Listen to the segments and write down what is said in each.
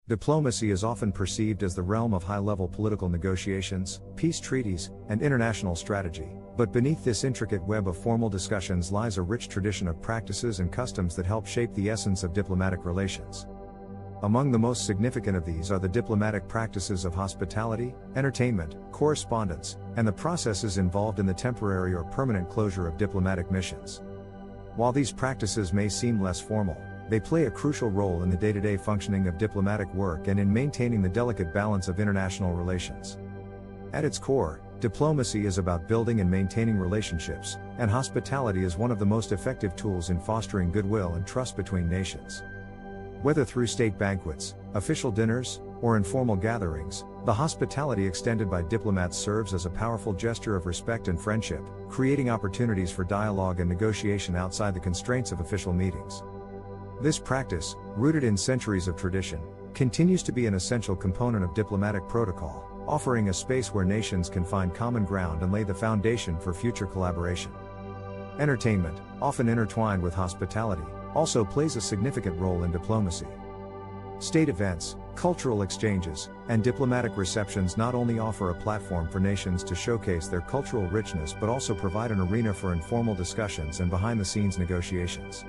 Diplomacy is often perceived as the realm of high-level political negotiations, peace treaties, and international strategy, but beneath this intricate web of formal discussions lies a rich tradition of practices and customs that help shape the essence of diplomatic relations. Among the most significant of these are the diplomatic practices of hospitality, entertainment, correspondence, and the processes involved in the temporary or permanent closure of diplomatic missions. While these practices may seem less formal, they play a crucial role in the day-to-day functioning of diplomatic work and in maintaining the delicate balance of international relations. At its core, diplomacy is about building and maintaining relationships, and hospitality is one of the most effective tools in fostering goodwill and trust between nations. Whether through state banquets, official dinners, or informal gatherings, the hospitality extended by diplomats serves as a powerful gesture of respect and friendship, creating opportunities for dialogue and negotiation outside the constraints of official meetings. This practice, rooted in centuries of tradition, continues to be an essential component of diplomatic protocol, offering a space where nations can find common ground and lay the foundation for future collaboration. Entertainment, often intertwined with hospitality, also plays a significant role in diplomacy. State events, cultural exchanges, and diplomatic receptions not only offer a platform for nations to showcase their cultural richness but also provide an arena for informal discussions and behind-the-scenes negotiations.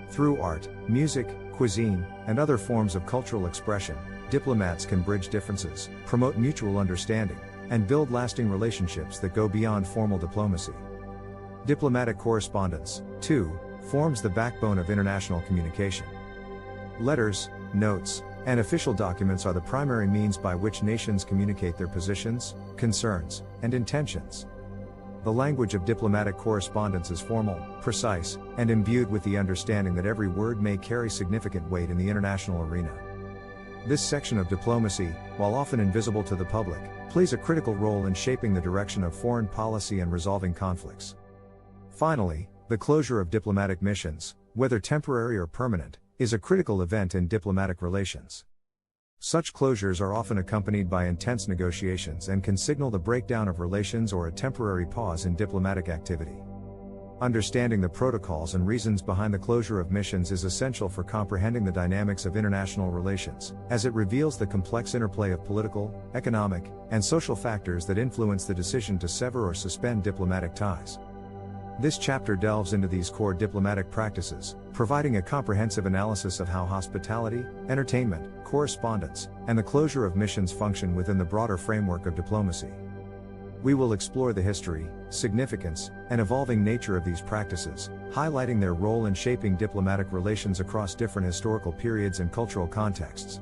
Through art, music, cuisine, and other forms of cultural expression, diplomats can bridge differences, promote mutual understanding, and build lasting relationships that go beyond formal diplomacy. Diplomatic correspondence, too, forms the backbone of international communication. Letters, notes, and official documents are the primary means by which nations communicate their positions, concerns, and intentions. The language of diplomatic correspondence is formal, precise, and imbued with the understanding that every word may carry significant weight in the international arena. This section of diplomacy, while often invisible to the public, plays a critical role in shaping the direction of foreign policy and resolving conflicts. Finally, the closure of diplomatic missions, whether temporary or permanent, is a critical event in diplomatic relations. Such closures are often accompanied by intense negotiations and can signal the breakdown of relations or a temporary pause in diplomatic activity. Understanding the protocols and reasons behind the closure of missions is essential for comprehending the dynamics of international relations, as it reveals the complex interplay of political, economic, and social factors that influence the decision to sever or suspend diplomatic ties. This chapter delves into these core diplomatic practices, providing a comprehensive analysis of how hospitality, entertainment, correspondence, and the closure of missions function within the broader framework of diplomacy. We will explore the history, significance, and evolving nature of these practices, highlighting their role in shaping diplomatic relations across different historical periods and cultural contexts.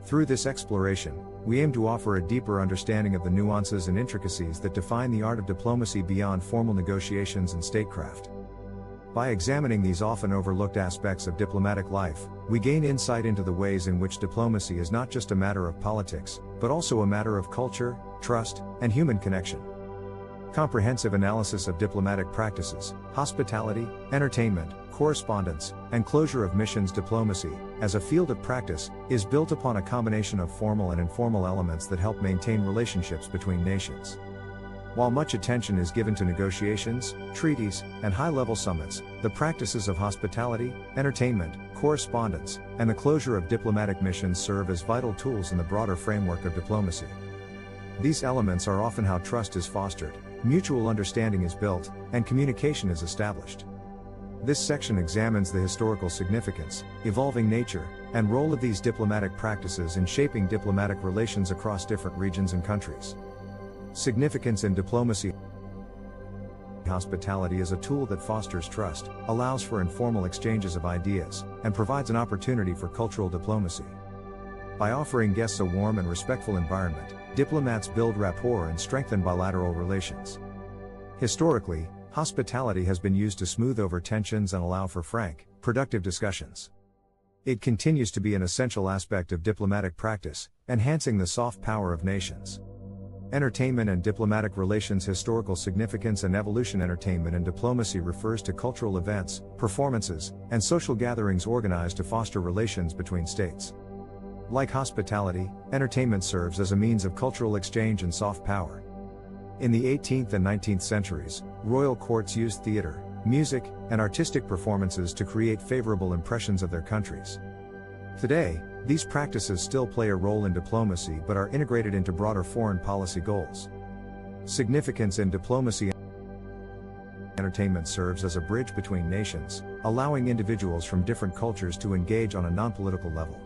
Through this exploration, we aim to offer a deeper understanding of the nuances and intricacies that define the art of diplomacy beyond formal negotiations and statecraft. By examining these often overlooked aspects of diplomatic life, we gain insight into the ways in which diplomacy is not just a matter of politics, but also a matter of culture, trust, and human connection. Comprehensive analysis of diplomatic practices, hospitality, entertainment, correspondence, and closure of missions. Diplomacy, as a field of practice, is built upon a combination of formal and informal elements that help maintain relationships between nations. While much attention is given to negotiations, treaties, and high-level summits, the practices of hospitality, entertainment, correspondence, and the closure of diplomatic missions serve as vital tools in the broader framework of diplomacy. These elements are often how trust is fostered, mutual understanding is built, and communication is established. This section examines the historical significance, evolving nature, and role of these diplomatic practices in shaping diplomatic relations across different regions and countries. Significance in diplomacy. Hospitality is a tool that fosters trust, allows for informal exchanges of ideas, and provides an opportunity for cultural diplomacy. By offering guests a warm and respectful environment, diplomats build rapport and strengthen bilateral relations. Historically, hospitality has been used to smooth over tensions and allow for frank, productive discussions. It continues to be an essential aspect of diplomatic practice, enhancing the soft power of nations. Entertainment and diplomatic relations. Historical significance and evolution. Entertainment and diplomacy refers to cultural events, performances, and social gatherings organized to foster relations between states. Like hospitality, entertainment serves as a means of cultural exchange and soft power. In the 18th and 19th centuries, royal courts used theater, music, and artistic performances to create favorable impressions of their countries. Today, These practices still play a role in diplomacy but are integrated into broader foreign policy goals. Significance in diplomacy. Entertainment serves as a bridge between nations, allowing individuals from different cultures to engage on a non-political level.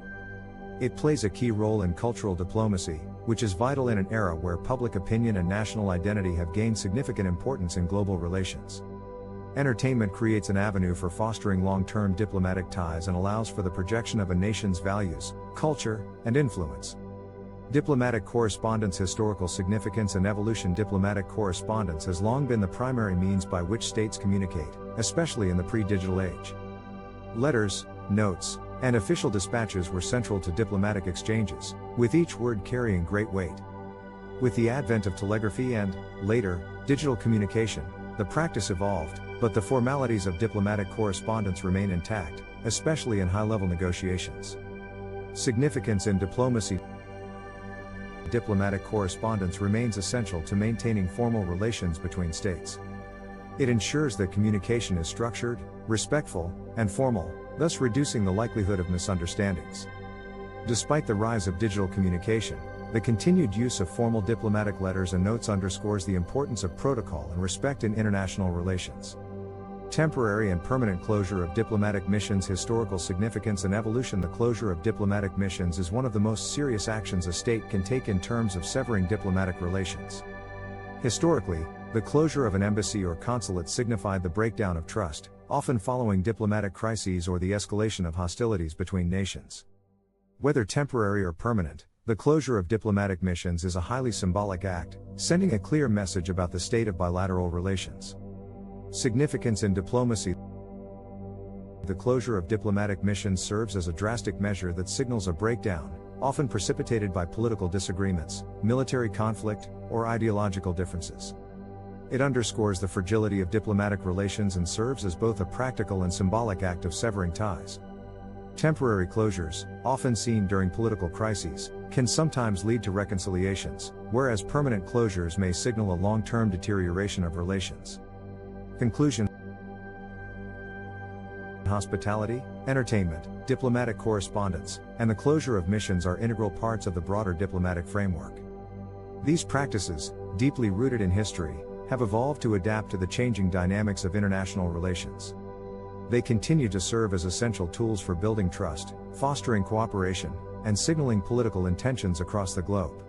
It plays a key role in cultural diplomacy, which is vital in an era where public opinion and national identity have gained significant importance in global relations. Entertainment creates an avenue for fostering long-term diplomatic ties and allows for the projection of a nation's values, culture, and influence. Diplomatic correspondence. Historical significance and evolution. Diplomatic correspondence has long been the primary means by which states communicate, especially in the pre-digital age. Letters, notes, and official dispatches were central to diplomatic exchanges, with each word carrying great weight. With the advent of telegraphy and, later, digital communication, the practice evolved, but the formalities of diplomatic correspondence remain intact, especially in high-level negotiations. Significance in diplomacy. Diplomatic correspondence remains essential to maintaining formal relations between states. It ensures that communication is structured, respectful, and formal, thus reducing the likelihood of misunderstandings. Despite the rise of digital communication, the continued use of formal diplomatic letters and notes underscores the importance of protocol and respect in international relations. Temporary and permanent closure of diplomatic missions. Historical significance and evolution. The closure of diplomatic missions is one of the most serious actions a state can take in terms of severing diplomatic relations. Historically, the closure of an embassy or consulate signified the breakdown of trust, often following diplomatic crises or the escalation of hostilities between nations. Whether temporary or permanent, the closure of diplomatic missions is a highly symbolic act, sending a clear message about the state of bilateral relations. Significance in diplomacy. The closure of diplomatic missions serves as a drastic measure that signals a breakdown, often precipitated by political disagreements, military conflict, or ideological differences. It underscores the fragility of diplomatic relations and serves as both a practical and symbolic act of severing ties. Temporary closures, often seen during political crises, can sometimes lead to reconciliations, whereas permanent closures may signal a long-term deterioration of relations. Conclusion. Hospitality, entertainment, diplomatic correspondence, and the closure of missions are integral parts of the broader diplomatic framework. These practices, deeply rooted in history, have evolved to adapt to the changing dynamics of international relations. They continue to serve as essential tools for building trust, fostering cooperation, and signaling political intentions across the globe.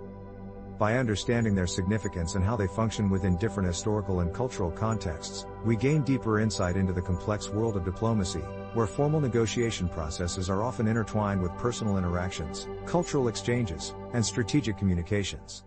By understanding their significance and how they function within different historical and cultural contexts, we gain deeper insight into the complex world of diplomacy, where formal negotiation processes are often intertwined with personal interactions, cultural exchanges, and strategic communications.